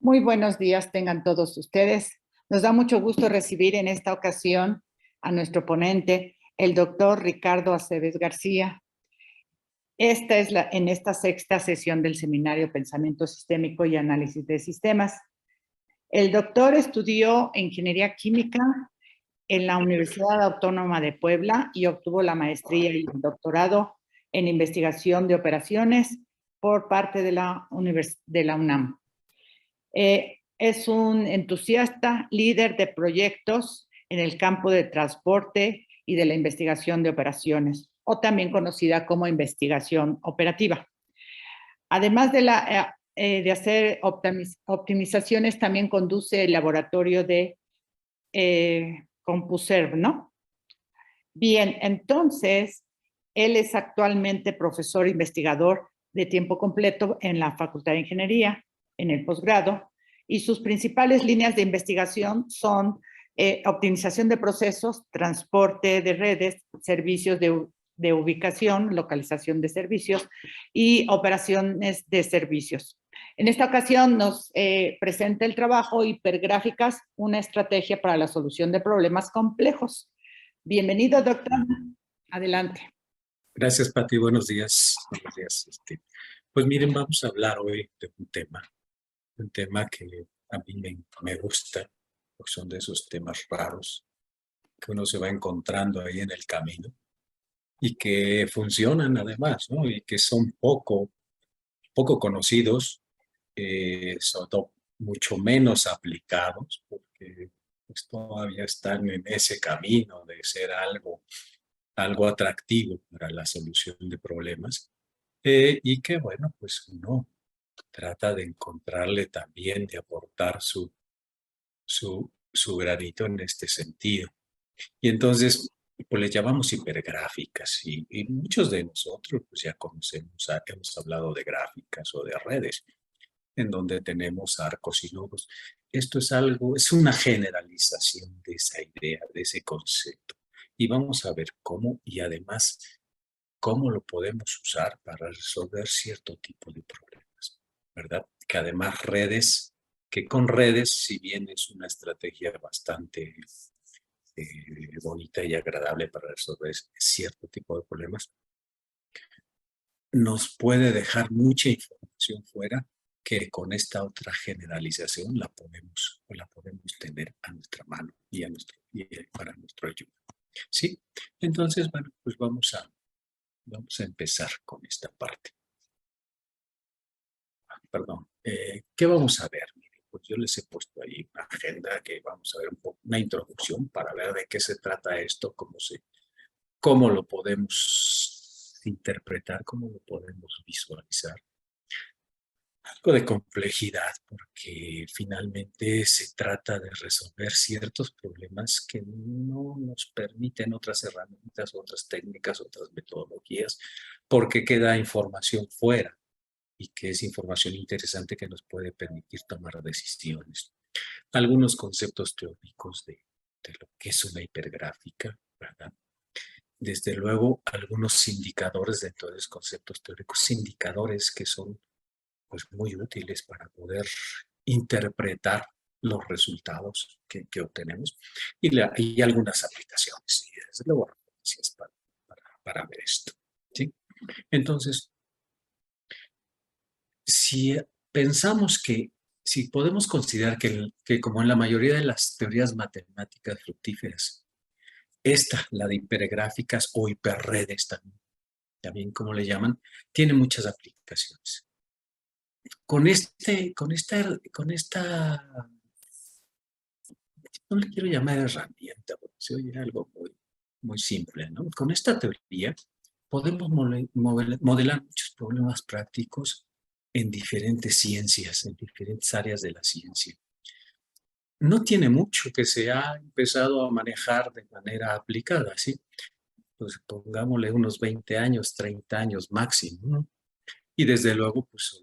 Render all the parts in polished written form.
Muy buenos días tengan todos ustedes. Nos da mucho gusto recibir en esta ocasión a nuestro ponente, el doctor Ricardo Aceves García. Esta es en esta sexta sesión del seminario Pensamiento Sistémico y Análisis de Sistemas. El doctor estudió Ingeniería Química en la Universidad Autónoma de Puebla y obtuvo la maestría y el doctorado en Investigación de Operaciones por parte de la UNAM. Es un entusiasta, líder de proyectos en el campo de transporte y de la investigación de operaciones, o también conocida como investigación operativa. Además de hacer optimizaciones, también conduce el laboratorio de CompuServe, ¿no? Bien, entonces, él es actualmente profesor investigador de tiempo completo en la Facultad de Ingeniería, en el posgrado, y sus principales líneas de investigación son optimización de procesos, transporte de redes, servicios de ubicación, localización de servicios y operaciones de servicios. En esta ocasión nos presenta el trabajo Hipergráficas, una estrategia para la solución de problemas complejos. Bienvenido, doctor. Adelante. Gracias, Pati. Buenos días. Buenos días. Pues miren, vamos a hablar hoy de un tema que a mí me gusta, porque son de esos temas raros que uno se va encontrando ahí en el camino y que funcionan además, ¿no? Y que son poco conocidos, sobre todo mucho menos aplicados, porque pues, todavía están en ese camino de ser algo atractivo para la solución de problemas, y que, bueno, pues uno trata de encontrarle también, de aportar su granito en este sentido. Y entonces, pues le llamamos hipergráficas y muchos de nosotros pues ya conocemos, hemos hablado de gráficas o de redes, en donde tenemos arcos y nodos. Esto es una generalización de esa idea, de ese concepto. Y vamos a ver cómo, y además, cómo lo podemos usar para resolver cierto tipo de problemas, ¿verdad? Que además que con redes, si bien es una estrategia bastante bonita y agradable para resolver cierto tipo de problemas, nos puede dejar mucha información fuera que con esta otra generalización la podemos tener a nuestra mano y para nuestro ayuda. ¿Sí? Entonces, bueno, pues vamos a empezar con esta parte. Perdón. ¿Qué vamos a ver? Mire, pues yo les he puesto ahí una agenda que vamos a ver una introducción para ver de qué se trata esto, cómo lo podemos interpretar, cómo lo podemos visualizar. Algo de complejidad, porque finalmente se trata de resolver ciertos problemas que no nos permiten otras herramientas, otras técnicas, otras metodologías, porque queda información fuera y que es información interesante que nos puede permitir tomar decisiones. Algunos conceptos teóricos de lo que es una hipergráfica, ¿verdad? Desde luego, algunos indicadores dentro de los conceptos teóricos, indicadores que son pues muy útiles para poder interpretar los resultados que obtenemos y algunas aplicaciones. Y desde luego, referencias para ver esto. ¿Sí? Entonces, si pensamos si podemos considerar que como en la mayoría de las teorías matemáticas fructíferas, la de hipergráficas o hiperredes también como le llaman, tiene muchas aplicaciones. Con esta, no le quiero llamar herramienta, porque se oye algo muy simple, ¿no? Con esta teoría podemos modelar muchos problemas prácticos en diferentes ciencias, en diferentes áreas de la ciencia. No tiene mucho que se ha empezado a manejar de manera aplicada, ¿sí? Pues pongámosle unos 20 años, 30 años máximo, ¿no? Y desde luego, pues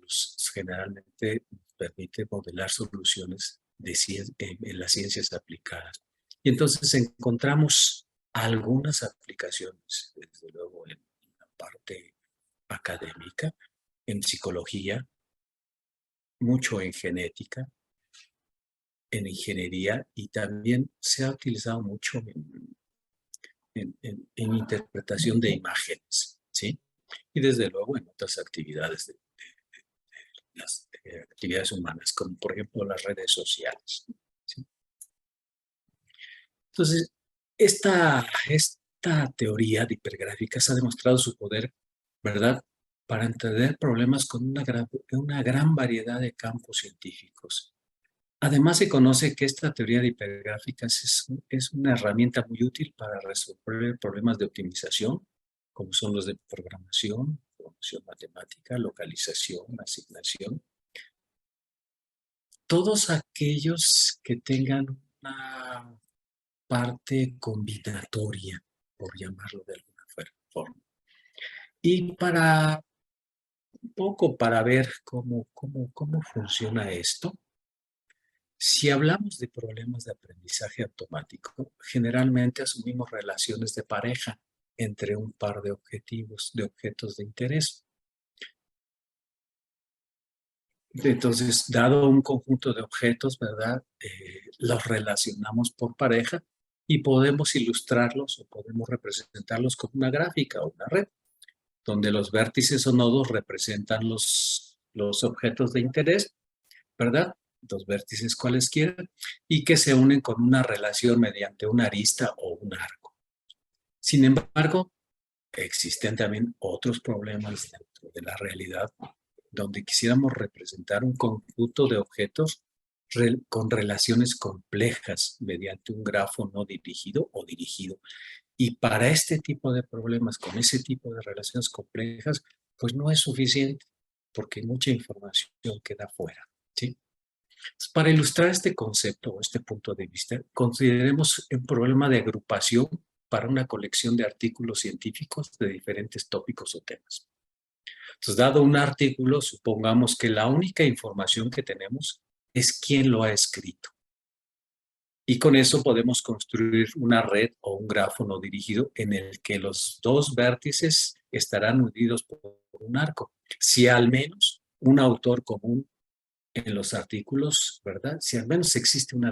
generalmente permite modelar soluciones en las ciencias aplicadas. Y entonces encontramos algunas aplicaciones, desde luego en la parte académica, en psicología, mucho en genética, en ingeniería y también se ha utilizado mucho en interpretación de imágenes, ¿sí? Y desde luego en otras actividades de las actividades humanas, como por ejemplo las redes sociales, ¿sí? Entonces, esta teoría de hipergráficas ha demostrado su poder, ¿verdad?, para entender problemas con una gran variedad de campos científicos. Además, se conoce que esta teoría de hipergráficas es una herramienta muy útil para resolver problemas de optimización, como son los de programación matemática, localización, asignación. Todos aquellos que tengan una parte combinatoria, por llamarlo de alguna forma. Y un poco para ver cómo funciona esto, si hablamos de problemas de aprendizaje automático, generalmente asumimos relaciones de pareja entre un par de objetos de interés. Entonces, dado un conjunto de objetos, ¿verdad? Los relacionamos por pareja y podemos ilustrarlos o podemos representarlos con una gráfica o una red, donde los vértices o nodos representan los objetos de interés, ¿verdad? Los vértices cualesquiera, y que se unen con una relación mediante una arista o un arco. Sin embargo, existen también otros problemas dentro de la realidad donde quisiéramos representar un conjunto de objetos con relaciones complejas mediante un grafo no dirigido o dirigido. Y para este tipo de problemas, con ese tipo de relaciones complejas, pues no es suficiente, porque mucha información queda fuera, ¿sí? Entonces, para ilustrar este concepto o este punto de vista, consideremos un problema de agrupación para una colección de artículos científicos de diferentes tópicos o temas. Entonces, dado un artículo, supongamos que la única información que tenemos es quién lo ha escrito. Y con eso podemos construir una red o un grafo no dirigido en el que los dos vértices estarán unidos por un arco. Si al menos un autor común en los artículos, ¿verdad? Si al menos existe un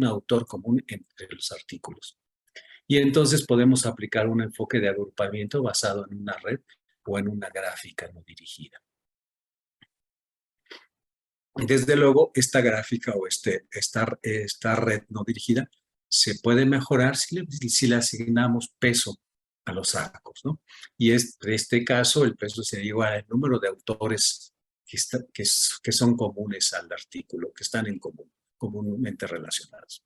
autor común entre los artículos. Y entonces podemos aplicar un enfoque de agrupamiento basado en una red o en una gráfica no dirigida. Desde luego, esta gráfica o esta red no dirigida se puede mejorar si le asignamos peso a los arcos, ¿no? Y en este caso, el peso sería igual al número de autores que son comunes al artículo, que están en común, comúnmente relacionados.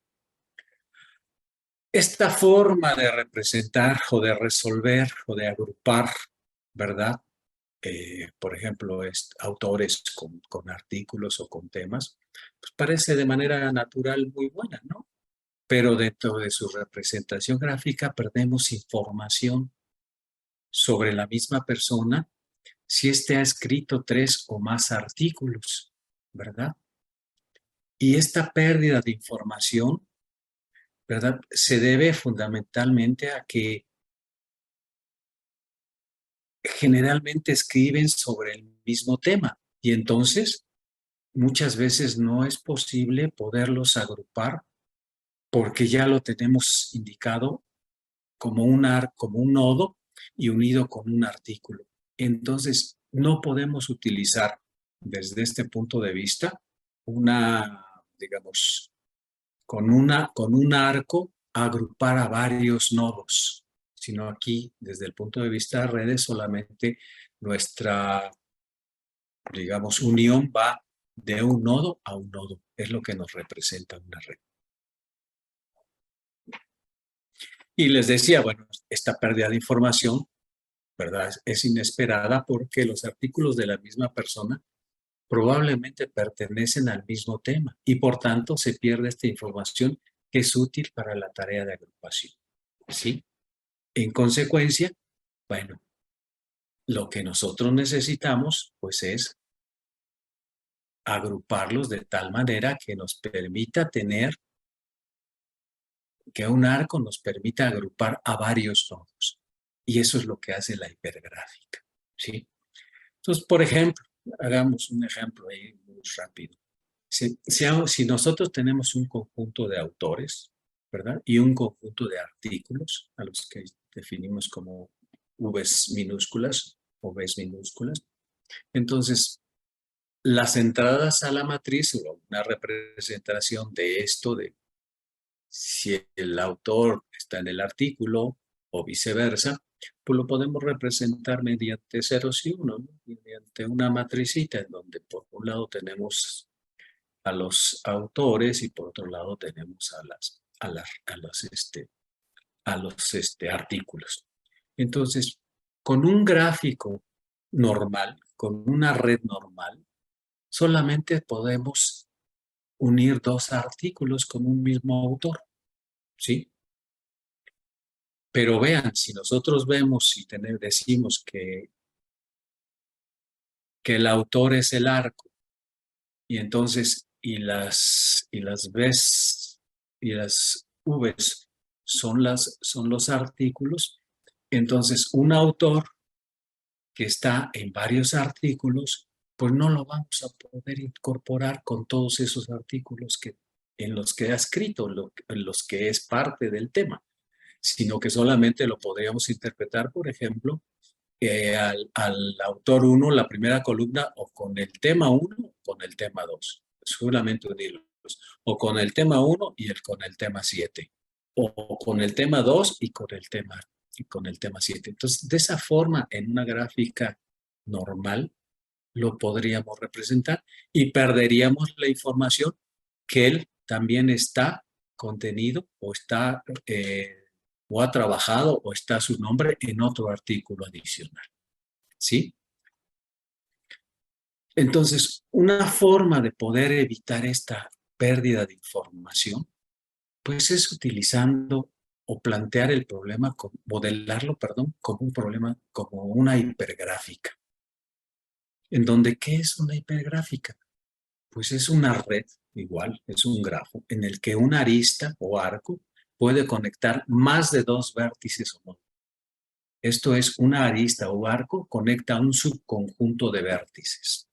Esta forma de representar o de resolver o de agrupar, ¿verdad? Por ejemplo, autores con artículos o con temas, pues parece de manera natural muy buena, ¿no? Pero dentro de su representación gráfica perdemos información sobre la misma persona si éste ha escrito 3 o más artículos, ¿verdad? Y esta pérdida de información, ¿verdad?, se debe fundamentalmente a que generalmente escriben sobre el mismo tema y entonces muchas veces no es posible poderlos agrupar porque ya lo tenemos indicado como un nodo y unido con un artículo. Entonces, no podemos utilizar desde este punto de vista digamos, con un arco agrupar a varios nodos, sino aquí, desde el punto de vista de redes, solamente nuestra, digamos, unión va de un nodo a un nodo. Es lo que nos representa una red. Y les decía, bueno, esta pérdida de información, ¿verdad?, es inesperada porque los artículos de la misma persona probablemente pertenecen al mismo tema y por tanto se pierde esta información que es útil para la tarea de agrupación, ¿sí? En consecuencia, bueno, lo que nosotros necesitamos pues es agruparlos de tal manera que nos permita que un arco nos permita agrupar a varios nodos. Y eso es lo que hace la hipergráfica, ¿sí? Entonces, por ejemplo, hagamos un ejemplo ahí muy rápido. Si nosotros tenemos un conjunto de autores, ¿verdad? Y un conjunto de artículos, a los que definimos como Vs minúsculas o Bs minúsculas, entonces las entradas a la matriz, o una representación de esto, de si el autor está en el artículo o viceversa, pues lo podemos representar mediante ceros y unos, ¿no? Mediante una matricita en donde por un lado tenemos a los autores y por otro lado tenemos a los artículos. Entonces, con un gráfico normal, con una red normal, solamente podemos unir dos artículos con un mismo autor, ¿sí? Pero vean, si nosotros vemos y decimos que el autor es el arco, y entonces, y las Bs y las Vs son los artículos, entonces un autor que está en varios artículos, pues no lo vamos a poder incorporar con todos esos artículos en los que ha escrito, en los que es parte del tema, sino que solamente lo podríamos interpretar, por ejemplo, al autor 1, la primera columna, o con el tema 1 o con el tema 2, solamente unirlos, o con el tema 1 y con el tema 7, o con el tema 2 y con el tema 7. Entonces, de esa forma, en una gráfica normal, lo podríamos representar y perderíamos la información que él también está contenido o ha trabajado o está su nombre en otro artículo adicional. ¿Sí? Entonces, una forma de poder evitar esta pérdida de información, pues es utilizando o plantear el problema, modelarlo, perdón, como un problema, como una hipergráfica. En donde, ¿qué es una hipergráfica? Pues es una red, igual, es un grafo, en el que una arista o arco puede conectar más de dos vértices o no. Esto es, una arista o arco conecta un subconjunto de vértices.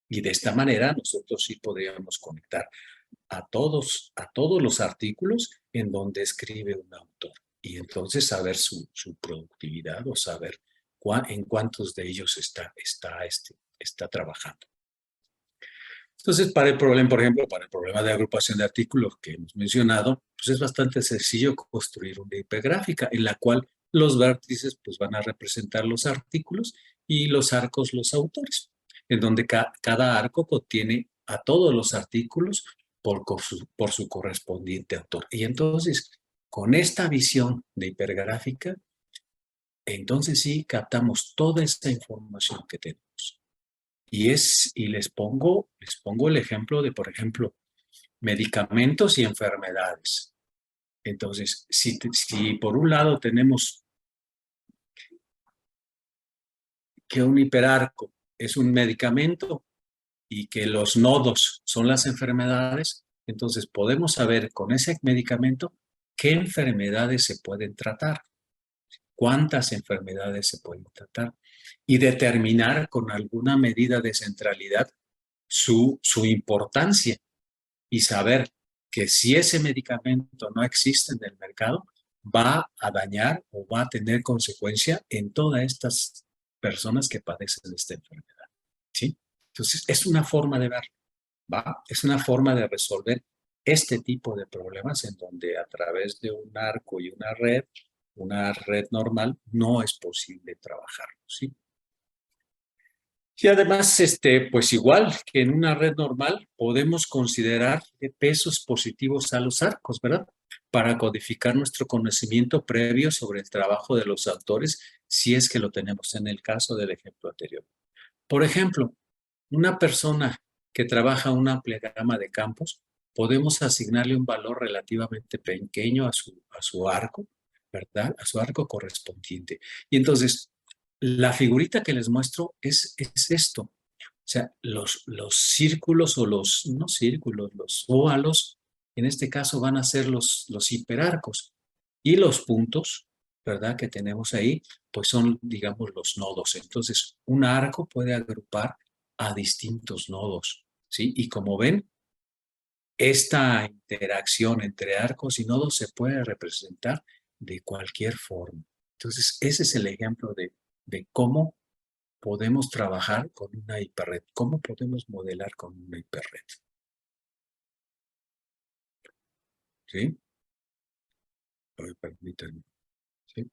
Y de esta manera nosotros sí podríamos conectar a todos los artículos en donde escribe un autor. Y entonces saber su productividad o saber en cuántos de ellos está trabajando. Entonces, para el problema, por ejemplo, para el problema de agrupación de artículos que hemos mencionado, pues es bastante sencillo construir una hipergráfica en la cual los vértices pues van a representar los artículos y los arcos los autores, en donde cada arco contiene a todos los artículos por su correspondiente autor. Y entonces, con esta visión de hipergráfica, entonces sí captamos toda esta información que tenemos. Y les pongo el ejemplo de, por ejemplo, medicamentos y enfermedades. Entonces, si por un lado tenemos que un hiperarco es un medicamento y que los nodos son las enfermedades, entonces podemos saber con ese medicamento qué enfermedades se pueden tratar, cuántas enfermedades se pueden tratar y determinar con alguna medida de centralidad su importancia y saber que si ese medicamento no existe en el mercado, va a dañar o va a tener consecuencia en todas estas personas que padecen esta enfermedad. ¿Sí? Entonces, es una forma de ver, ¿va? Es una forma de resolver este tipo de problemas en donde a través de un arco y una red normal, no es posible trabajarlo, ¿sí? Y además, pues igual que en una red normal, podemos considerar pesos positivos a los arcos, ¿verdad? Para codificar nuestro conocimiento previo sobre el trabajo de los autores, si es que lo tenemos en el caso del ejemplo anterior. Por ejemplo, una persona que trabaja una amplia gama de campos, podemos asignarle un valor relativamente pequeño a su arco, ¿verdad? A su arco correspondiente. Y entonces, la figurita que les muestro es esto. O sea, los círculos o no círculos, los óvalos, en este caso van a ser los hiperarcos. Y los puntos, ¿verdad? Que tenemos ahí, pues son, digamos, los nodos. Entonces, un arco puede agrupar a distintos nodos, ¿sí? Y como ven, esta interacción entre arcos y nodos se puede representar de cualquier forma. Entonces, ese es el ejemplo de cómo podemos trabajar con una hiperred, cómo podemos modelar con una hiperred. ¿Sí? A ver, permítanme. ¿Sí?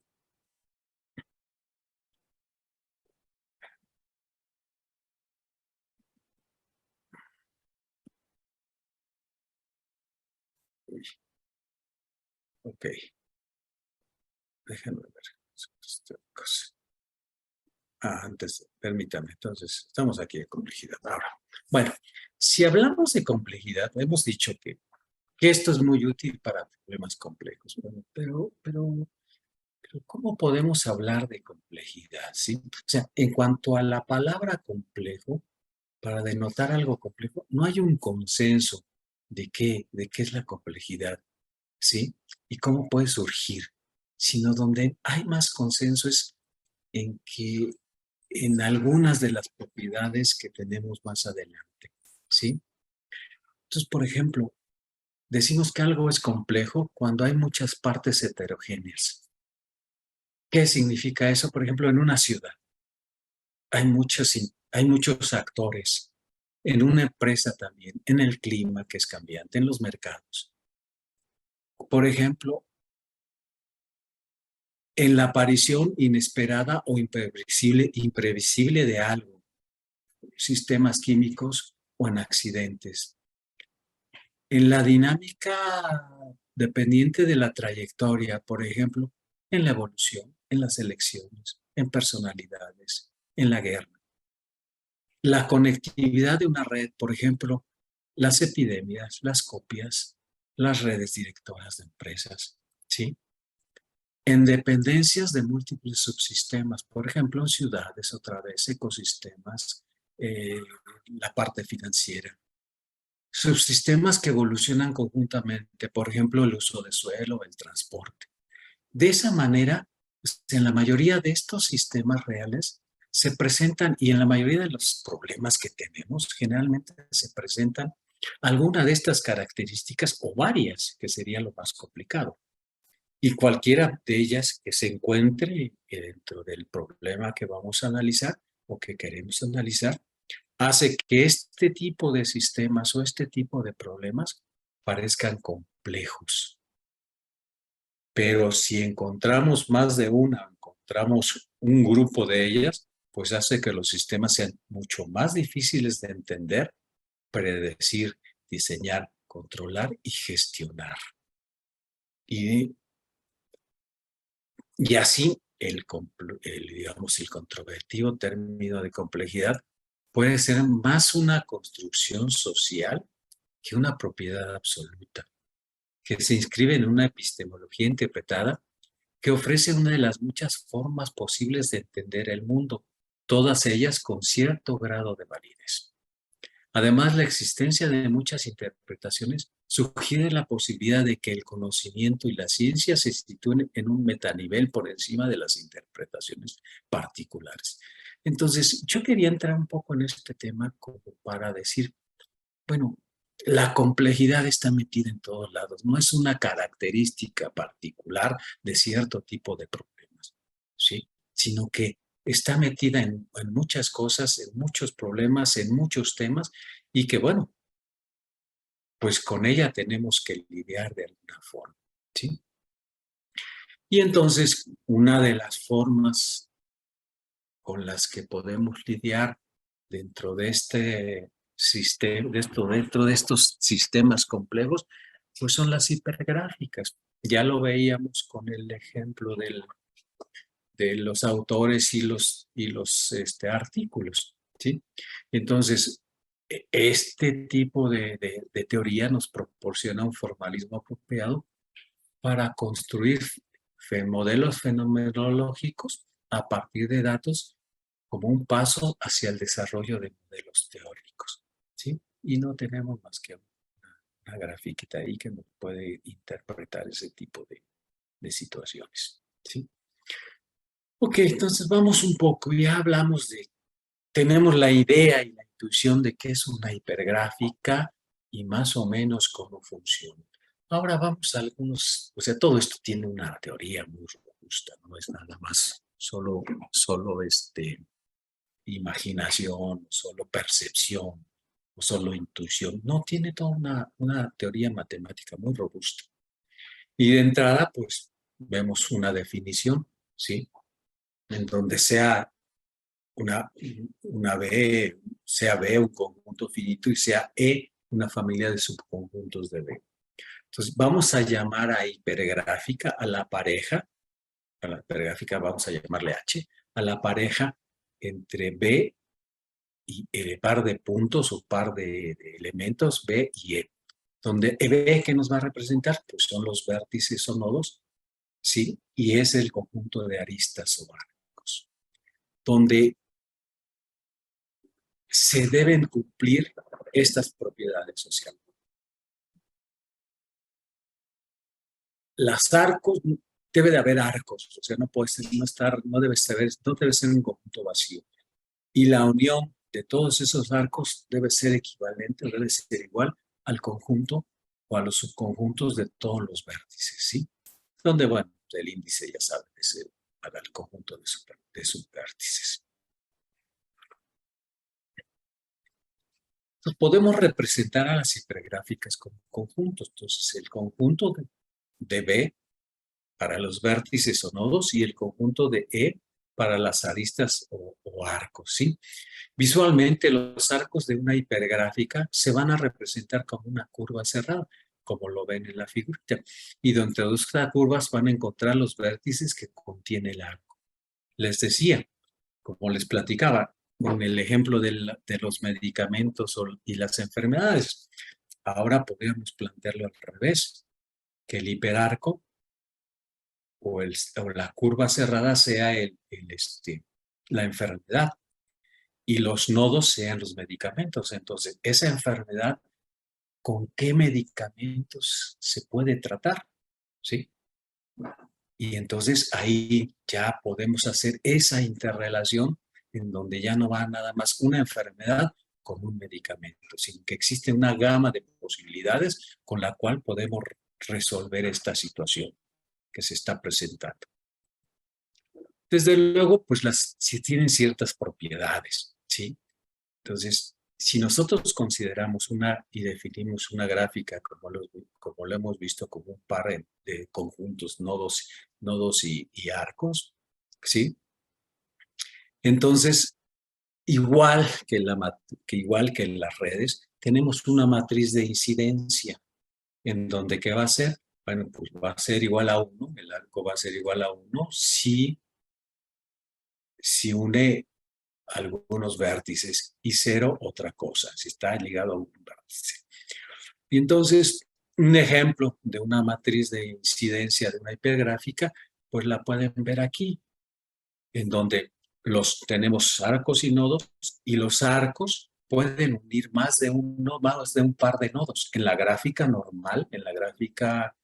Uy, ok, déjenme ver. Esta cosa. Antes, permítame, entonces, estamos aquí de complejidad. Ahora, bueno, si hablamos de complejidad, hemos dicho que esto es muy útil para problemas complejos, pero ¿cómo podemos hablar de complejidad? ¿Sí? O sea, en cuanto a la palabra complejo, para denotar algo complejo, no hay un consenso de qué es la complejidad, ¿sí? Y cómo puede surgir, sino donde hay más consenso es en que en algunas de las propiedades que tenemos más adelante, ¿sí? Entonces, por ejemplo, decimos que algo es complejo cuando hay muchas partes heterogéneas. ¿Qué significa eso? Por ejemplo, en una ciudad hay muchos actores, en una empresa también, en el clima que es cambiante, en los mercados. Por ejemplo, en la aparición inesperada o imprevisible de algo, sistemas químicos o en accidentes. En la dinámica dependiente de la trayectoria, por ejemplo, en la evolución, en las elecciones, en personalidades, en la guerra. La conectividad de una red, por ejemplo, las epidemias, las copias, las redes directoras de empresas, ¿sí? En dependencias de múltiples subsistemas, por ejemplo, en ciudades, otra vez, ecosistemas, la parte financiera. Subsistemas que evolucionan conjuntamente, por ejemplo, el uso de suelo, el transporte. De esa manera, en la mayoría de estos sistemas reales se presentan, y en la mayoría de los problemas que tenemos, generalmente se presentan alguna de estas características o varias, que sería lo más complicado. Y cualquiera de ellas que se encuentre dentro del problema que vamos a analizar o que queremos analizar, hace que este tipo de sistemas o este tipo de problemas parezcan complejos. Pero si encontramos más de una, encontramos un grupo de ellas, pues hace que los sistemas sean mucho más difíciles de entender, predecir, diseñar, controlar y gestionar. Y así digamos, el controvertido término de complejidad puede ser más una construcción social que una propiedad absoluta, que se inscribe en una epistemología interpretada que ofrece una de las muchas formas posibles de entender el mundo, todas ellas con cierto grado de validez. Además, la existencia de muchas interpretaciones sugiere la posibilidad de que el conocimiento y la ciencia se sitúen en un metanivel por encima de las interpretaciones particulares. Entonces, yo quería entrar un poco en este tema como para decir, bueno, la complejidad está metida en todos lados, no es una característica particular de cierto tipo de problemas, ¿sí? Sino que está metida en muchas cosas, en muchos problemas, en muchos temas, y que, bueno, pues con ella tenemos que lidiar de alguna forma, ¿sí? Y entonces, una de las formas con las que podemos lidiar dentro de este sistema, dentro de estos sistemas complejos, pues son las hipergráficas. Ya lo veíamos con el ejemplo de los autores y los artículos, ¿sí? Entonces, este tipo de teoría nos proporciona un formalismo apropiado para construir modelos fenomenológicos a partir de datos como un paso hacia el desarrollo de modelos teóricos, ¿sí? Y no tenemos más que una grafiquita ahí que nos puede interpretar ese tipo de situaciones, ¿sí? Ok, entonces vamos un poco, ya hablamos tenemos la idea y la intuición de qué es una hipergráfica, y más o menos cómo funciona. Ahora vamos a algunos, o sea, todo esto tiene una teoría muy robusta, no es nada más solo imaginación, solo percepción o solo intuición. No, tiene toda una teoría matemática muy robusta. Y de entrada, pues, vemos una definición, ¿sí? En donde sea una B, sea B un conjunto finito y sea E una familia de subconjuntos de B. Entonces, vamos a llamar a hipergráfica a la pareja vamos a llamarle H, a la pareja entre B y el par de puntos o par de elementos B y E. Donde B, ¿qué nos va a representar? Pues son los vértices o nodos, ¿sí? Y es el conjunto de aristas o arcos, donde se deben cumplir estas propiedades sociales. Las arcos, debe de haber arcos, o sea, no puede ser, no debe ser un conjunto vacío. Y la unión de todos esos arcos debe ser equivalente, debe ser igual al conjunto o a los subconjuntos de todos los vértices, ¿sí? Donde, bueno, el índice, ya saben, es el conjunto de subvértices. Entonces, podemos representar a las hipergráficas como conjuntos. Entonces, el conjunto de B para los vértices o nodos y el conjunto de E para las aristas o arcos, ¿sí? Visualmente, los arcos de una hipergráfica se van a representar como una curva cerrada, como lo ven en la figurita. Y dentro de estas curvas van a encontrar los vértices que contiene el arco. Les decía, como les platicaba, con el ejemplo de los medicamentos y las enfermedades. Ahora podríamos plantearlo al revés, que el hiperarco o la curva cerrada sea la enfermedad y los nodos sean los medicamentos. Entonces, esa enfermedad, ¿con qué medicamentos se puede tratar? ¿Sí? Y entonces ahí ya podemos hacer esa interrelación en donde ya no va nada más una enfermedad con un medicamento, sino que existe una gama de posibilidades con la cual podemos resolver esta situación que se está presentando. Desde luego, pues si tienen ciertas propiedades, ¿sí? Entonces, si nosotros consideramos y definimos una gráfica como lo hemos visto como un par de conjuntos, nodos y arcos, ¿sí? Entonces, igual que en las redes, tenemos una matriz de incidencia en donde ¿qué va a ser? Bueno, pues va a ser igual a 1, el arco va a ser igual a 1 si une algunos vértices y 0 otra cosa, si está ligado a un vértice. Y entonces, un ejemplo de una matriz de incidencia de una hipergráfica, pues la pueden ver aquí, en donde tenemos arcos y nodos, y los arcos pueden unir más de un par de nodos. En la gráfica normal, en la gráfica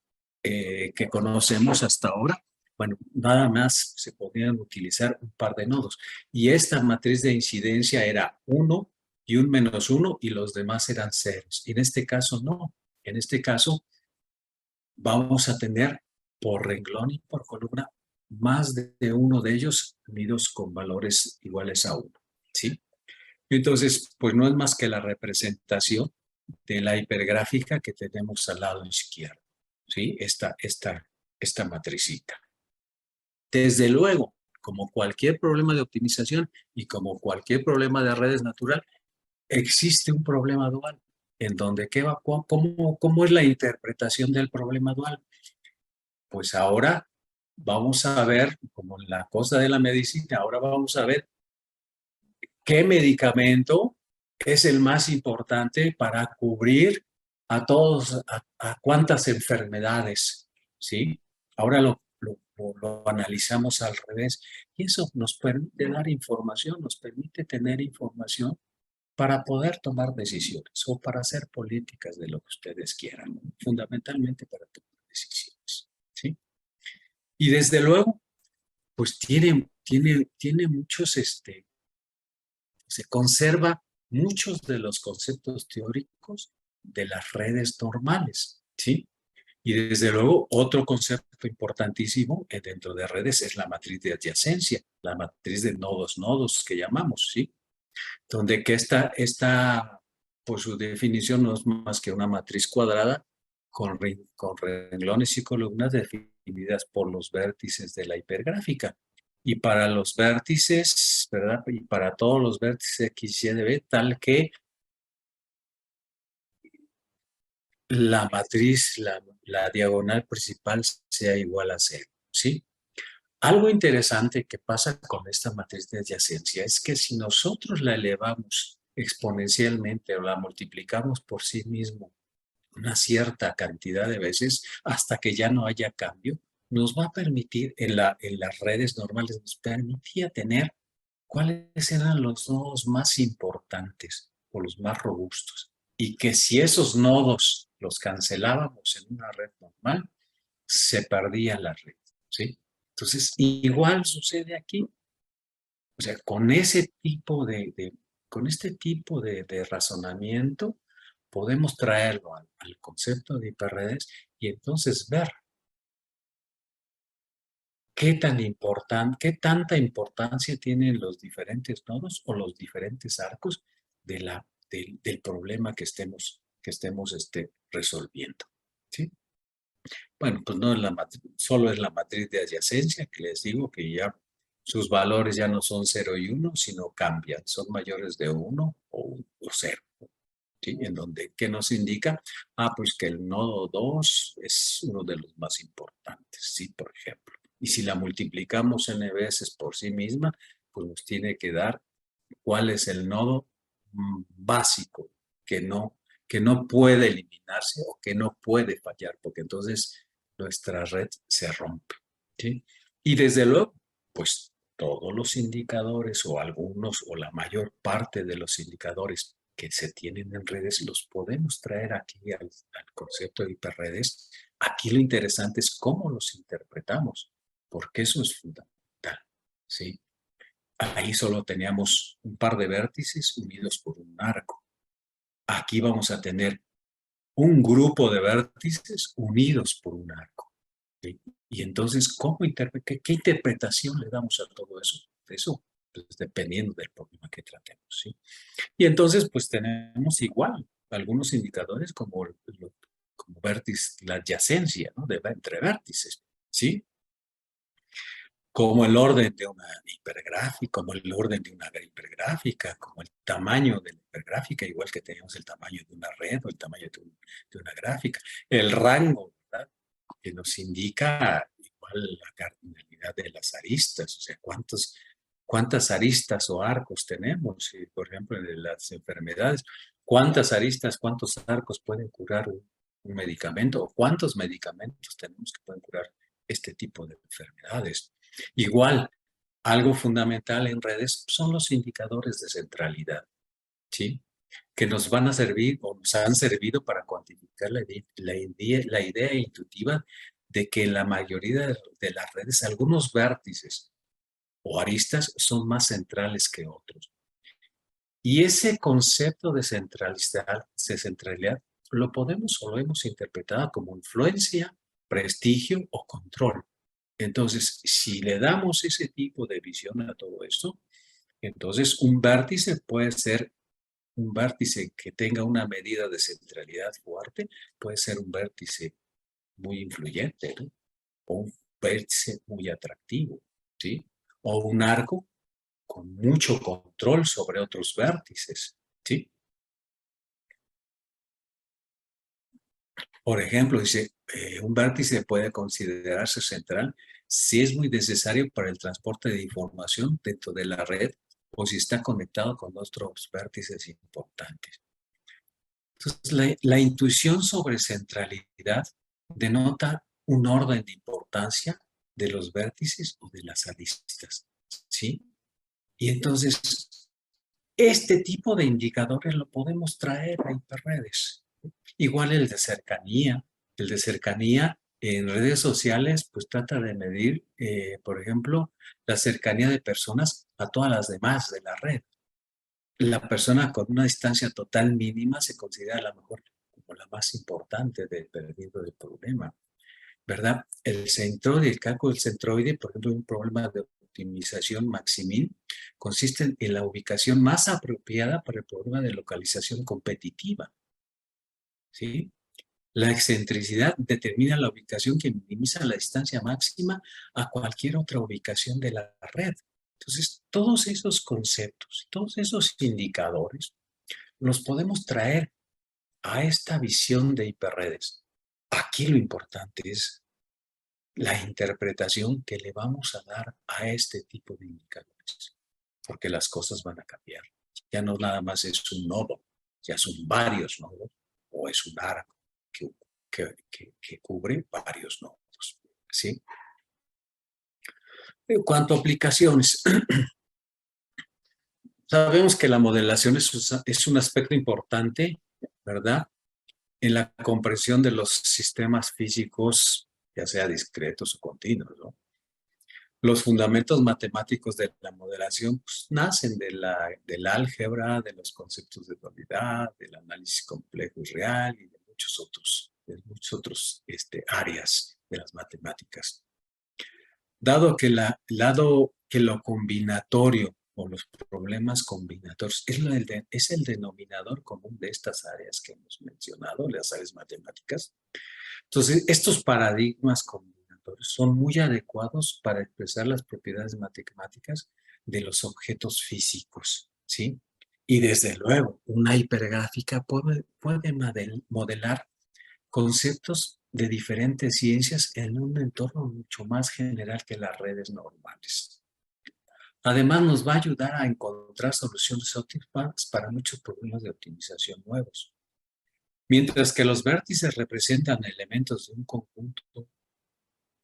que conocemos hasta ahora, bueno, nada más se podían utilizar un par de nodos. Y esta matriz de incidencia era 1 y un -1 y los demás eran ceros. Y en este caso no. En este caso vamos a tener por renglón y por columna más de uno de ellos unidos con valores iguales a 1. ¿Sí? Entonces, pues no es más que la representación de la hipergráfica que tenemos al lado izquierdo. ¿Sí? Esta matricita. Desde luego, como cualquier problema de optimización y como cualquier problema de redes natural, existe un problema dual, en donde ¿cómo es la interpretación del problema dual? Pues ahora vamos a ver, como en la cosa de la medicina, ahora vamos a ver qué medicamento es el más importante para cubrir a cuántas enfermedades, ¿sí? Ahora lo analizamos al revés y eso nos permite dar información, nos permite tener información para poder tomar decisiones o para hacer políticas de lo que ustedes quieran, fundamentalmente para tomar decisiones, ¿sí? Y desde luego, pues tiene muchos, se conserva muchos de los conceptos teóricos de las redes normales, ¿sí? Y desde luego, otro concepto importantísimo dentro de redes es la matriz de adyacencia, la matriz de nodos que llamamos, ¿sí? Donde que esta, por su definición, no es más que una matriz cuadrada con renglones y columnas definidas por los vértices de la hipergráfica. Y para los vértices, ¿verdad? Y para todos los vértices X, Y, B, tal que la matriz, la diagonal principal sea igual a 0, ¿sí? Algo interesante que pasa con esta matriz de adyacencia es que si nosotros la elevamos exponencialmente o la multiplicamos por sí mismo una cierta cantidad de veces hasta que ya no haya cambio, nos va a permitir, en las redes normales, nos permitía tener cuáles eran los nodos más importantes o los más robustos. Y que si esos nodos los cancelábamos en una red normal, se perdía la red, ¿sí? Entonces, igual sucede aquí. O sea, con ese tipo con este tipo de razonamiento, podemos traerlo al concepto de hiperredes y entonces ver qué tanta importancia tienen los diferentes nodos o los diferentes arcos del problema que estemos resolviendo, ¿sí? Bueno, pues no es solo es la matriz de adyacencia, que les digo que ya sus valores ya no son 0 y 1, sino cambian, son mayores de 1 o 0. ¿Sí? En donde, ¿qué nos indica? Pues que el nodo 2 es uno de los más importantes, ¿sí? Por ejemplo. Y si la multiplicamos n veces por sí misma, pues nos tiene que dar cuál es el nodo básico que no puede eliminarse o que no puede fallar, porque entonces nuestra red se rompe, ¿sí? Y desde luego, pues todos los indicadores o algunos o la mayor parte de los indicadores que se tienen en redes los podemos traer aquí al concepto de hiperredes. Aquí lo interesante es cómo los interpretamos, porque eso es fundamental, ¿sí? Ahí solo teníamos un par de vértices unidos por un arco. Aquí vamos a tener un grupo de vértices unidos por un arco. ¿Sí? Y entonces, ¿qué interpretación le damos a todo eso? Eso, pues, dependiendo del problema que tratemos, ¿sí? Y entonces, pues tenemos igual algunos indicadores como vértice, la adyacencia, ¿no? Entre vértices, ¿sí? Como el orden de una hipergráfica, como el orden de una hipergráfica, como el tamaño de la hipergráfica, igual que tenemos el tamaño de una red o el tamaño de una gráfica. El rango, ¿verdad? Que nos indica igual la cardinalidad de las aristas, o sea, cuántas aristas o arcos tenemos, por ejemplo, en las enfermedades, cuántas aristas, cuántos arcos pueden curar un medicamento, o cuántos medicamentos tenemos que pueden curar este tipo de enfermedades. Igual, algo fundamental en redes son los indicadores de centralidad, ¿sí? Que nos van a servir o nos han servido para cuantificar la idea intuitiva de que en la mayoría de las redes algunos vértices o aristas son más centrales que otros. Y ese concepto de centralidad lo podemos o lo hemos interpretado como influencia, prestigio o control. Entonces, si le damos ese tipo de visión a todo esto, entonces un vértice puede ser un vértice que tenga una medida de centralidad fuerte, puede ser un vértice muy influyente, ¿no? O un vértice muy atractivo, ¿sí? O un arco con mucho control sobre otros vértices, ¿sí? Por ejemplo, dice, un vértice puede considerarse central si es muy necesario para el transporte de información dentro de la red o si está conectado con otros vértices importantes. Entonces, la intuición sobre centralidad denota un orden de importancia de los vértices o de las aristas, ¿sí? Y entonces, este tipo de indicadores lo podemos traer a hiperredes. Igual el de cercanía en redes sociales, pues trata de medir, por ejemplo, la cercanía de personas a todas las demás de la red. La persona con una distancia total mínima se considera a lo mejor o la más importante dependiendo del problema, ¿verdad? El centroide, el cálculo del centroide, por ejemplo, un problema de optimización Maximin, consiste en la ubicación más apropiada para el problema de localización competitiva, ¿sí? La excentricidad determina la ubicación que minimiza la distancia máxima a cualquier otra ubicación de la red. Entonces, todos esos conceptos, todos esos indicadores, los podemos traer a esta visión de hiperredes. Aquí lo importante es la interpretación que le vamos a dar a este tipo de indicadores, porque las cosas van a cambiar. Ya no nada más es un nodo, ya son varios nodos o es un arco que cubre varios nodos, ¿sí? En cuanto a aplicaciones, sabemos que la modelación es un aspecto importante, ¿verdad? En la comprensión de los sistemas físicos, ya sea discretos o continuos, ¿no? Los fundamentos matemáticos de la modelación pues, nacen del álgebra, de los conceptos de dualidad, del análisis complejo y real y de muchos otros áreas de las matemáticas. Dado que lo combinatorio o los problemas combinatorios es el denominador común de estas áreas que hemos mencionado, las áreas matemáticas, entonces estos paradigmas combinatorios son muy adecuados para expresar las propiedades matemáticas de los objetos físicos, ¿sí? Y desde luego, una hipergráfica puede modelar conceptos de diferentes ciencias en un entorno mucho más general que las redes normales. Además, nos va a ayudar a encontrar soluciones óptimas para muchos problemas de optimización nuevos. Mientras que los vértices representan elementos de un conjunto,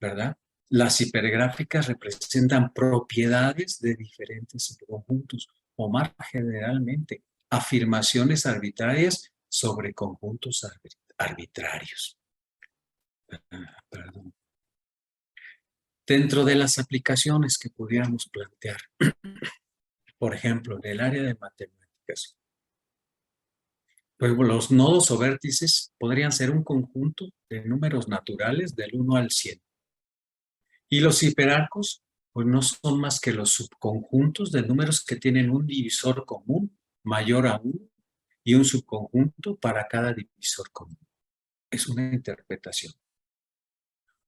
¿verdad? Las hipergráficas representan propiedades de diferentes conjuntos, o más generalmente, afirmaciones arbitrarias sobre conjuntos arbitrarios. Perdón. Dentro de las aplicaciones que pudiéramos plantear, por ejemplo, en el área de matemáticas, pues los nodos o vértices podrían ser un conjunto de números naturales del 1 al 100. Y los hiperarcos, pues no son más que los subconjuntos de números que tienen un divisor común mayor a 1 y un subconjunto para cada divisor común. Es una interpretación.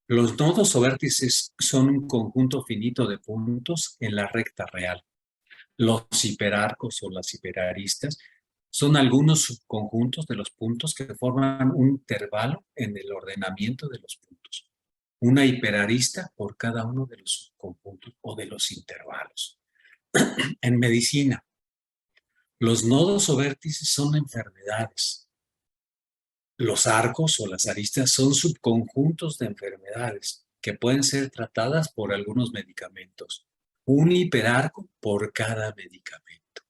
Los nodos o vértices son un conjunto finito de puntos en la recta real. Los hiperarcos o las hiperaristas son algunos subconjuntos de los puntos que forman un intervalo en el ordenamiento de los puntos. Una hiperarista por cada uno de los subconjuntos o de los intervalos. En medicina, los nodos o vértices son enfermedades. Los arcos o las aristas son subconjuntos de enfermedades que pueden ser tratadas por algunos medicamentos. Un hiperarco por cada medicamento.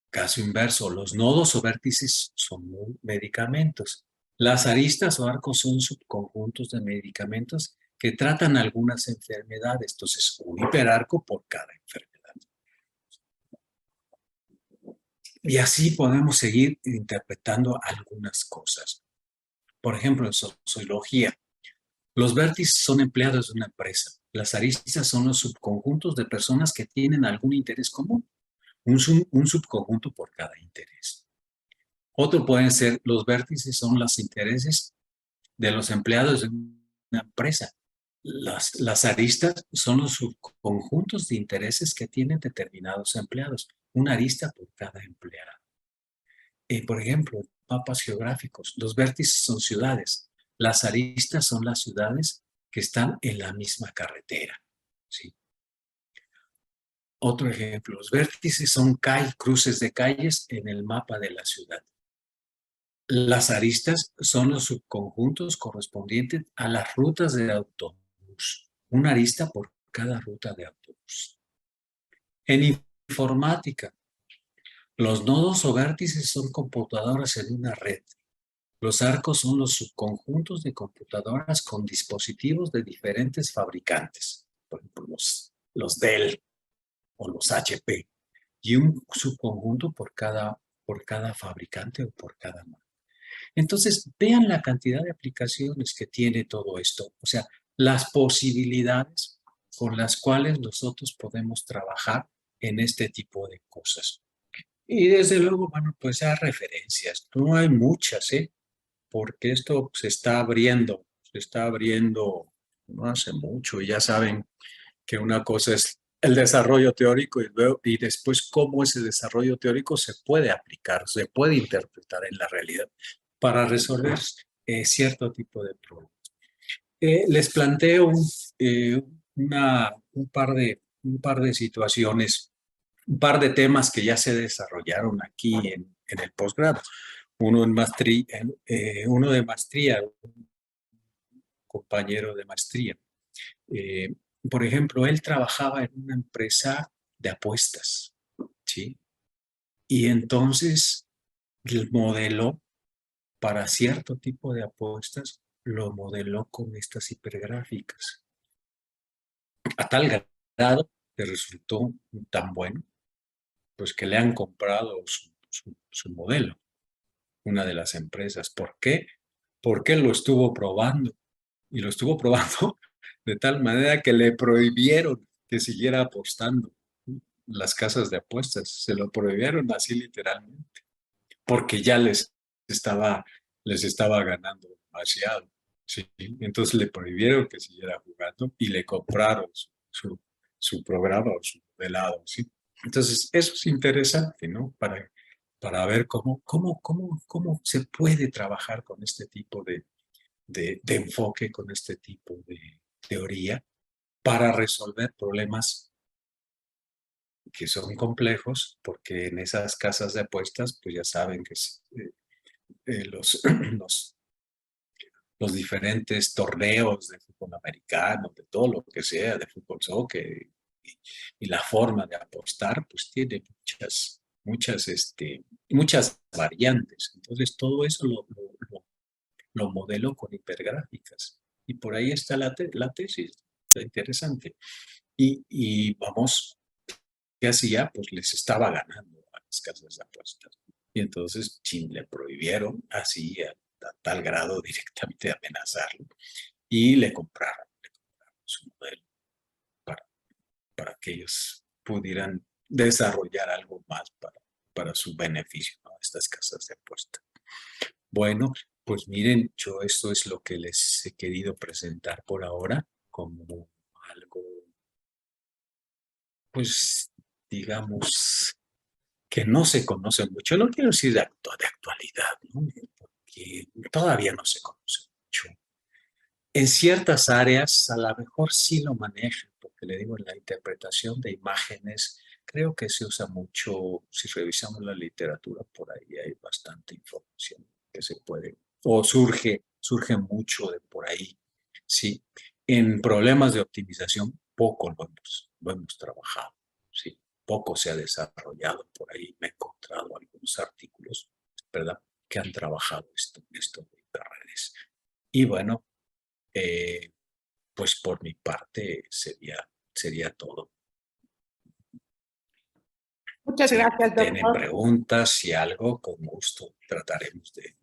Caso inverso, los nodos o vértices son medicamentos. Las aristas o arcos son subconjuntos de medicamentos que tratan algunas enfermedades. Entonces, un hiperarco por cada enfermedad. Y así podemos seguir interpretando algunas cosas. Por ejemplo, en sociología, los vértices son empleados de una empresa. Las aristas son los subconjuntos de personas que tienen algún interés común. Un subconjunto por cada interés. Otro pueden ser los vértices, son los intereses de los empleados de una empresa. Las aristas son los subconjuntos de intereses que tienen determinados empleados. Una arista por cada empleado. Por ejemplo, mapas geográficos. Los vértices son ciudades. Las aristas son las ciudades que están en la misma carretera. ¿Sí? Otro ejemplo, los vértices son cruces de calles en el mapa de la ciudad. Las aristas son los subconjuntos correspondientes a las rutas de autobús. Una arista por cada ruta de autobús. En informática, los nodos o vértices son computadoras en una red. Los arcos son los subconjuntos de computadoras con dispositivos de diferentes fabricantes. Por ejemplo, los Dell o los HP. Y un subconjunto por cada por cada fabricante o por cada marca. Entonces, vean la cantidad de aplicaciones que tiene todo esto, o sea, las posibilidades con las cuales nosotros podemos trabajar en este tipo de cosas. Y desde luego, bueno, pues hay referencias, no hay muchas, ¿eh? Porque esto se está abriendo no hace mucho, y ya saben que una cosa es el desarrollo teórico y después cómo ese desarrollo teórico se puede aplicar, se puede interpretar en la realidad para resolver cierto tipo de problemas. Les planteo un par de situaciones, un par de temas que ya se desarrollaron aquí en el posgrado. Uno de maestría, un compañero de maestría. Eh, por ejemplo, él trabajaba en una empresa de apuestas, ¿sí? Y entonces el modelo para cierto tipo de apuestas lo modeló con estas hipergráficas. A tal grado que resultó tan bueno, pues que le han comprado su modelo, una de las empresas. ¿Por qué? Porque lo estuvo probando y lo estuvo probando de tal manera que le prohibieron que siguiera apostando las casas de apuestas. Se lo prohibieron así literalmente, porque ya les estaba ganando demasiado. ¿Sí? Entonces le prohibieron que siguiera jugando y le compraron su programa o su modelado. ¿Sí? Entonces, eso es interesante, ¿no? Para ver cómo se puede trabajar con este tipo de enfoque, con este tipo de teoría, para resolver problemas que son complejos, porque en esas casas de apuestas, pues ya saben que los, los, los diferentes torneos de fútbol americano, de todo lo que sea, de fútbol soccer, y la forma de apostar, pues tiene muchas variantes. Entonces, todo eso lo modelo con hipergráficas. Y por ahí está la tesis, está interesante. Y vamos, ¿qué hacía? Pues les estaba ganando a las casas de apuestas. Y entonces, chin, le prohibieron así a tal grado directamente de amenazarlo y le compraron su modelo para, para que ellos pudieran desarrollar algo más para su beneficio, ¿no? Estas casas de apuestas. Bueno, pues miren, yo esto es lo que les he querido presentar por ahora como algo, pues, digamos, que no se conoce mucho. No quiero decir de actualidad, ¿no? Porque todavía no se conoce mucho. En ciertas áreas a lo mejor sí lo manejan, porque le digo, en la interpretación de imágenes, creo que se usa mucho, si revisamos la literatura, por ahí hay bastante información que se puede, o surge mucho de por ahí, ¿sí? En problemas de optimización, poco lo hemos trabajado, ¿sí? Poco se ha desarrollado por ahí. Me he encontrado algunos artículos, ¿verdad?, que han trabajado esto de redes. Y bueno, eh, pues por mi parte sería todo. Muchas Si gracias, tienen doctor. preguntas y algo, con gusto trataremos de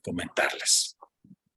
comentarlas.